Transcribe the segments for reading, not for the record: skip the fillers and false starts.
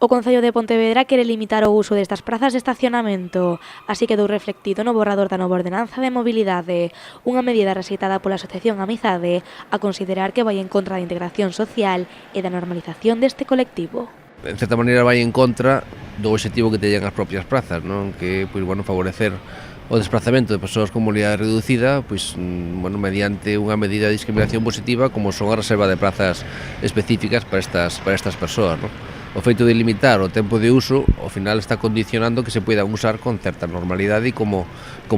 O Concello de Pontevedra quere limitar o uso destas prazas de estacionamento, así quedou reflectido no borrador da nova ordenanza de mobilidade, unha medida rexeitada pola Asociación Amizade a considerar que vai en contra da integración social e da normalización deste colectivo. En certa maneira vai en contra do obxectivo que teñen as propias prazas, non? Que favorecer o desplazamento de persoas con mobilidade reducida mediante unha medida de discriminación positiva como son a reserva de plazas específicas para estas persoas, non? O feito de limitar o tempo de uso ao final está condicionando que se poidan usar con certa normalidade e como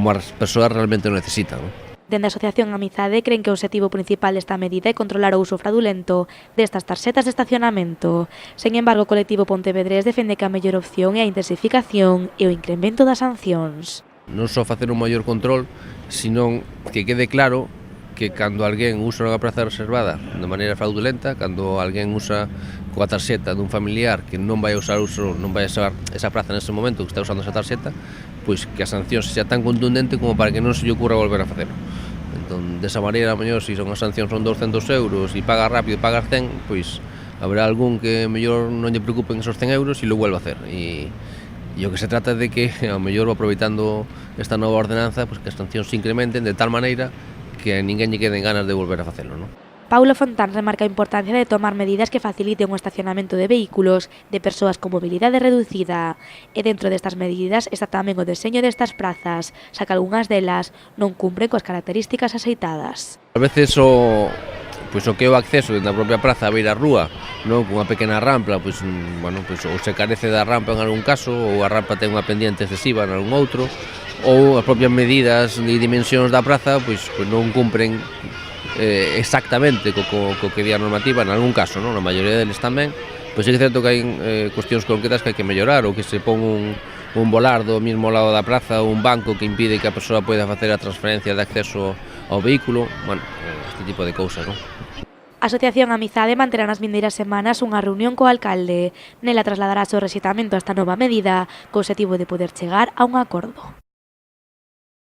as persoas realmente o necesitan, non? Dende a Asociación Amizade creen que o obxectivo principal desta medida é controlar o uso fraudulento destas tarxetas de estacionamento. Sen embargo, o colectivo pontevedrés defende que a mellor opción é a intensificación e o incremento das sancións. Non só facer un maior control, senón que quede claro que cando alguén usa unha praza reservada de maneira fraudulenta, cando alguén usa coa tarxeta dun familiar que non vai usar esa praza nese momento que está usando esa tarxeta, pois que a sanción sea tan contundente como para que non se lle ocurra volver a facelo. Entón, desa maneira, mellor, se as sancións son 200 euros e pagas rápido e pagas 100, pois haberá algún que mellor non lle preocupen esos 100 euros e lo vuelva a hacer. E o que se trata de que, ao mellor, aproveitando esta nova ordenanza, pois que as sancións se incrementen de tal maneira que a ninguén lle queden ganas de volver a facelo, non? Paulo Fontán remarca a importancia de tomar medidas que faciliten o estacionamento de vehículos de persoas con mobilidade reducida. E dentro destas medidas está tamén o deseño destas prazas, xa que algunhas delas non cumpren coas características axeitadas. A veces o que é o acceso dentro da propia praza a beira rúa, non, cunha pequena rampa, ou se carece da rampa en algún caso, ou a rampa ten unha pendiente excesiva en algún outro, ou as propias medidas e dimensións da praza non cumpren exactamente co que di a normativa en algún caso, non? Na maioría deles tamén, pois é certo que hai cuestións concretas que hai que mellorar, ou que se pon un volardo ao mesmo lado da praza ou un banco que impide que a persoa poida facer a transferencia de acceso ao vehículo, este tipo de cousas, non? A Asociación Amizade manterá nas vindeiras semanas unha reunión co alcalde. Nela trasladará o rexeitamento a esta nova medida co obxectivo de poder chegar a un acordo.